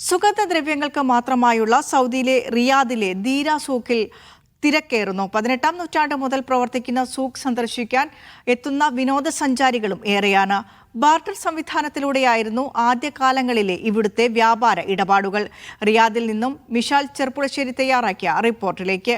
സുഗന്ധദ്രവ്യങ്ങൾക്ക് മാത്രമായുള്ള സൗദിയിലെ റിയാദിലെ ദീര സൂക്കിൽ തിരക്കേറുന്നു. 18-ാം നൂറ്റാണ്ട് മുതൽ പ്രവർത്തിക്കുന്ന സൂക്ക് സന്ദർശിക്കാൻ എത്തുന്ന വിനോദസഞ്ചാരികളും ഏറെയാണ്. ബാർട്ടർ സംവിധാനത്തിലൂടെയായിരുന്നു ആദ്യകാലങ്ങളിലെ ഇവിടുത്തെ വ്യാപാര ഇടപാടുകൾ. റിയാദിൽ നിന്നും മിഷാൽ ചെർപ്പുളശ്ശേരി തയ്യാറാക്കിയ റിപ്പോർട്ടിലേക്ക്.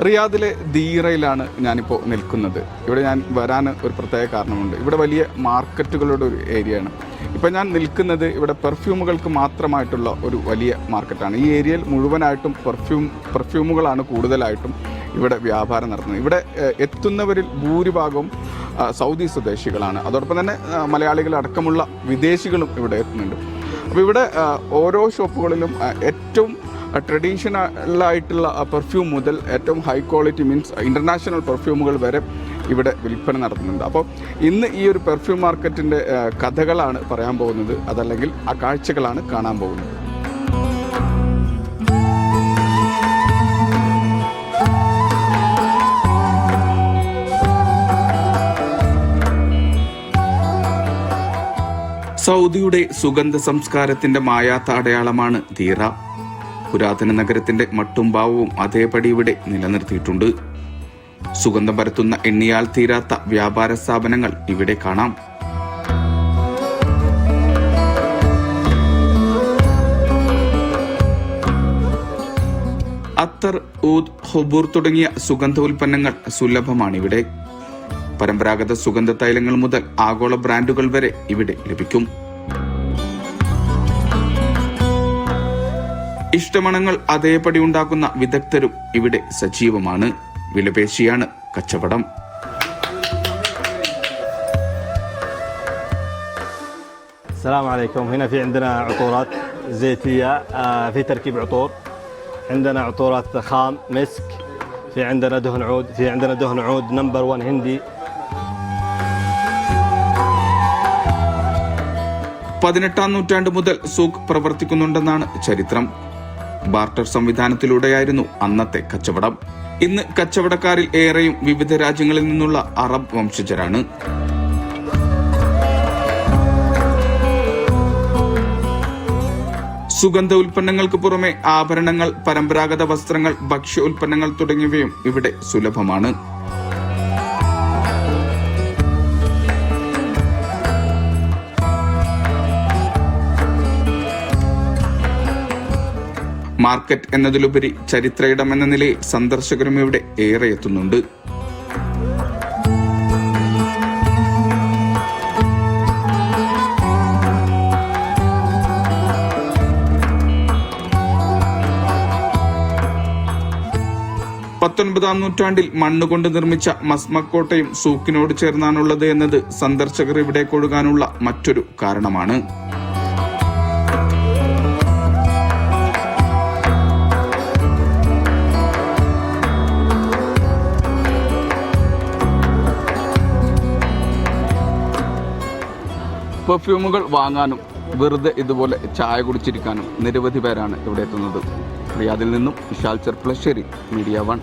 റിയാദിലെ ദീറയിലാണ് ഞാനിപ്പോൾ നിൽക്കുന്നത്. ഇവിടെ ഞാൻ വരാൻ ഒരു പ്രത്യേക കാരണമുണ്ട്. ഇവിടെ വലിയ മാർക്കറ്റുകളുടെ ഒരു ഏരിയയാണ്. ഇപ്പോൾ ഞാൻ നിൽക്കുന്നത് ഇവിടെ പെർഫ്യൂമുകൾക്ക് മാത്രമായിട്ടുള്ള ഒരു വലിയ മാർക്കറ്റാണ്. ഈ ഏരിയയിൽ മുഴുവനായിട്ടും പെർഫ്യൂമുകളാണ് കൂടുതലായിട്ടും ഇവിടെ വ്യാപാരം നടത്തുന്നത്. ഇവിടെ എത്തുന്നവരിൽ ഭൂരിഭാഗവും സൗദി സ്വദേശികളാണ്. അതോടൊപ്പം തന്നെ മലയാളികളടക്കമുള്ള വിദേശികളും ഇവിടെ എത്തുന്നുണ്ട്. അപ്പോൾ ഇവിടെ ഓരോ ഷോപ്പുകളിലും ഏറ്റവും ട്രഡീഷണലായിട്ടുള്ള പെർഫ്യൂം മുതൽ ഏറ്റവും ഹൈ ക്വാളിറ്റി മീൻസ് ഇൻ്റർനാഷണൽ പെർഫ്യൂമുകൾ വരെ ഇവിടെ വിൽപ്പന നടത്തുന്നുണ്ട്. അപ്പോൾ ഇന്ന് ഈ ഒരു പെർഫ്യൂം മാർക്കറ്റിൻ്റെ കഥകളാണ് പറയാൻ പോകുന്നത്, അതല്ലെങ്കിൽ ആ കാഴ്ചകളാണ് കാണാൻ പോകുന്നത്. സൗദിയുടെ സുഗന്ധ സംസ്കാരത്തിൻ്റെ മായാത്ത അടയാളമാണ് ദീറ. പുരാതന നഗരത്തിന്റെ മട്ടും ഭാവവും അതേപടി ഇവിടെ നിലനിർത്തിയിട്ടുണ്ട്. സുഗന്ധം പരത്തുന്ന എണ്ണിയാൽ തീരാത്ത വ്യാപാര സ്ഥാപനങ്ങൾ ഇവിടെ കാണാം. അത്തർ, ഊദ്, ഹുബൂർ തുടങ്ങിയ സുഗന്ധ ഉൽപ്പന്നങ്ങൾ സുലഭമാണിവിടെ. പരമ്പരാഗത സുഗന്ധ തൈലങ്ങൾ മുതൽ ആഗോള ബ്രാൻഡുകൾ വരെ ഇവിടെ ലഭിക്കും. ഇഷ്ടമണങ്ങൾ അതേപടി ഉണ്ടാക്കുന്ന വിദഗ്ധരും ഇവിടെ സജീവമാണ്. വിലപേശിയാണ് കച്ചവടം. السلام عليكم. هنا في عندنا عطورات زيتية في تركيب عطور. عندنا عطورات خام مسك، في عندنا دهن عود، في عندنا دهن عود نمبر 1 هندي. 18-ാം നൂറ്റാണ്ട് മുതൽ സൂക്ക് പ്രവർത്തിക്കുന്നുണ്ടെന്നാണ് ചരിത്രം. ബാർട്ടർ സംവിധാനത്തിലൂടെയായിരുന്നു അന്നത്തെ കച്ചവടം. ഇന്ന് കച്ചവടക്കാരിൽ ഏറെയും വിവിധ രാജ്യങ്ങളിൽ നിന്നുള്ള അറബ് വംശജരാണ്. സുഗന്ധ ഉൽപ്പന്നങ്ങൾക്ക് പുറമെ ആഭരണങ്ങൾ, പരമ്പരാഗത വസ്ത്രങ്ങൾ, ഭക്ഷ്യ ഉൽപ്പന്നങ്ങൾ തുടങ്ങിയവയും ഇവിടെ സുലഭമാണ്. മാർക്കറ്റ് എന്നതിലുപരി ചരിത്ര ഇടം എന്ന നിലയിൽ സന്ദർശകരും ഇവിടെ ഏറെ എത്തുന്നുണ്ട്. പത്തൊൻപതാം നൂറ്റാണ്ടിൽ മണ്ണുകൊണ്ട് നിർമ്മിച്ച മസ്മക്കോട്ടയും സൂക്കിനോട് ചേർന്നാണുള്ളത് എന്നത് സന്ദർശകർ ഇവിടെ കൊടുക്കാനുള്ള മറ്റൊരു കാരണമാണ്. പെർഫ്യൂമുകൾ വാങ്ങാനും വെറുതെ ഇതുപോലെ ചായ കുടിച്ചിരിക്കാനും നിരവധി പേരാണ് ഇവിടെ എത്തുന്നത്. റിയാദിൽ നിന്നും മിഷാൽ ചെർപ്പുളശ്ശേരി, മീഡിയ 1.